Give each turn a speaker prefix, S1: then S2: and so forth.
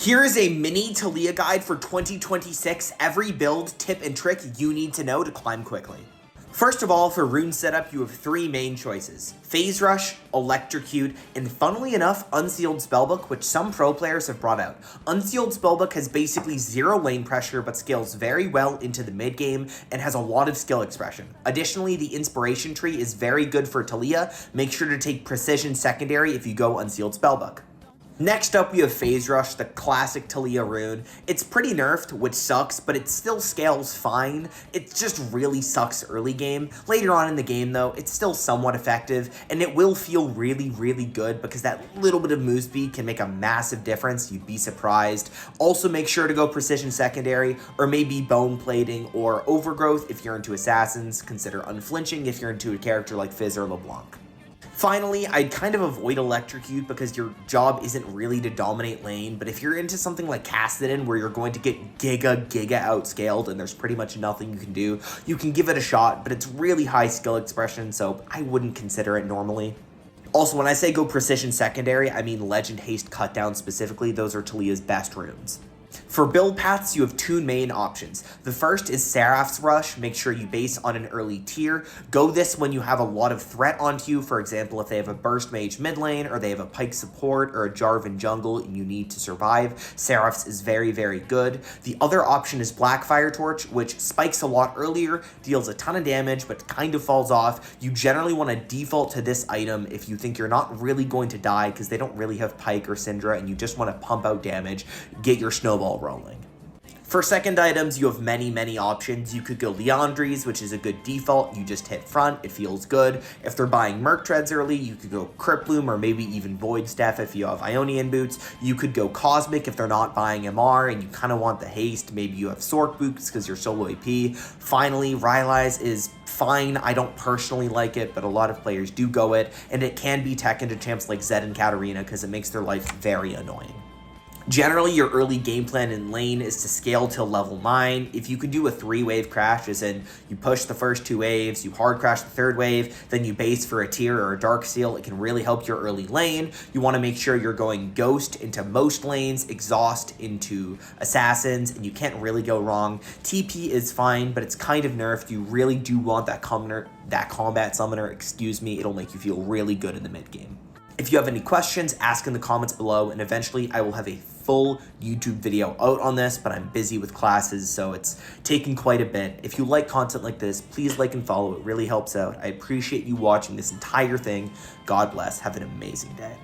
S1: Here is a mini Taliyah guide for 2026, every build, tip, and trick you need to know to climb quickly. First of all, for rune setup, you have three main choices: Phase Rush, Electrocute, and funnily enough, Unsealed Spellbook, which some pro players have brought out. Unsealed Spellbook has basically zero lane pressure, but scales very well into the mid game and has a lot of skill expression. Additionally, the Inspiration Tree is very good for Taliyah. Make sure to take Precision Secondary if you go Unsealed Spellbook. Next up, we have Phase Rush, the classic Taliyah rune. It's pretty nerfed, which sucks, but it still scales fine. It just really sucks early game. Later on in the game, though, it's still somewhat effective, and it will feel really, really good because that little bit of move speed can make a massive difference. You'd be surprised. Also, make sure to go Precision Secondary, or maybe Bone Plating or Overgrowth if you're into Assassins. Consider Unflinching if you're into a character like Fizz or LeBlanc. Finally, I'd kind of avoid Electrocute because your job isn't really to dominate lane, but if you're into something like Cassidy where you're going to get giga outscaled and there's pretty much nothing you can do, you can give it a shot, but it's really high skill expression, so I wouldn't consider it normally. Also, when I say go Precision Secondary, I mean Legend Haste Cutdown specifically. Those are Taliyah's best runes. For build paths, you have two main options. The first is Seraph's Rush. Make sure you base on an early tier. Go this when you have a lot of threat onto you. For example, if they have a Burst Mage mid lane, or they have a Pike support, or a Jarvan jungle, and you need to survive, Seraph's is very, very good. The other option is Blackfire Torch, which spikes a lot earlier, deals a ton of damage, but kind of falls off. You generally want to default to this item if you think you're not really going to die, because they don't really have Pike or Syndra, and you just want to pump out damage, get your snowball rolling. For second items, you have many options. You could go Leandries, which is a good default. You just hit front, it feels good. If they're buying Merc Treads early, you could go Crypt Bloom or maybe even Void Staff if you have Ionian Boots. You could go Cosmic if they're not buying MR and you kind of want the haste. Maybe you have Sork Boots because you're solo AP. Finally, Rylai's is fine. I don't personally like it, but a lot of players do go it, and it can be tech into champs like Zed and Katarina because it makes their life very annoying. Generally, your early game plan in lane is to scale till level 9. If you could do a 3-wave crash, as in you push the first 2 waves, you hard crash the 3rd wave, then you base for a tier or a dark seal, it can really help your early lane. You want to make sure you're going Ghost into most lanes, Exhaust into Assassins, and you can't really go wrong. TP is fine, but it's kind of nerfed. You really do want that combat summoner, it'll make you feel really good in the mid game. If you have any questions, ask in the comments below, and eventually I will have a full YouTube video out on this, but I'm busy with classes, so it's taking quite a bit. If you like content like this, please like and follow. It really helps out. I appreciate you watching this entire thing. God bless. Have an amazing day.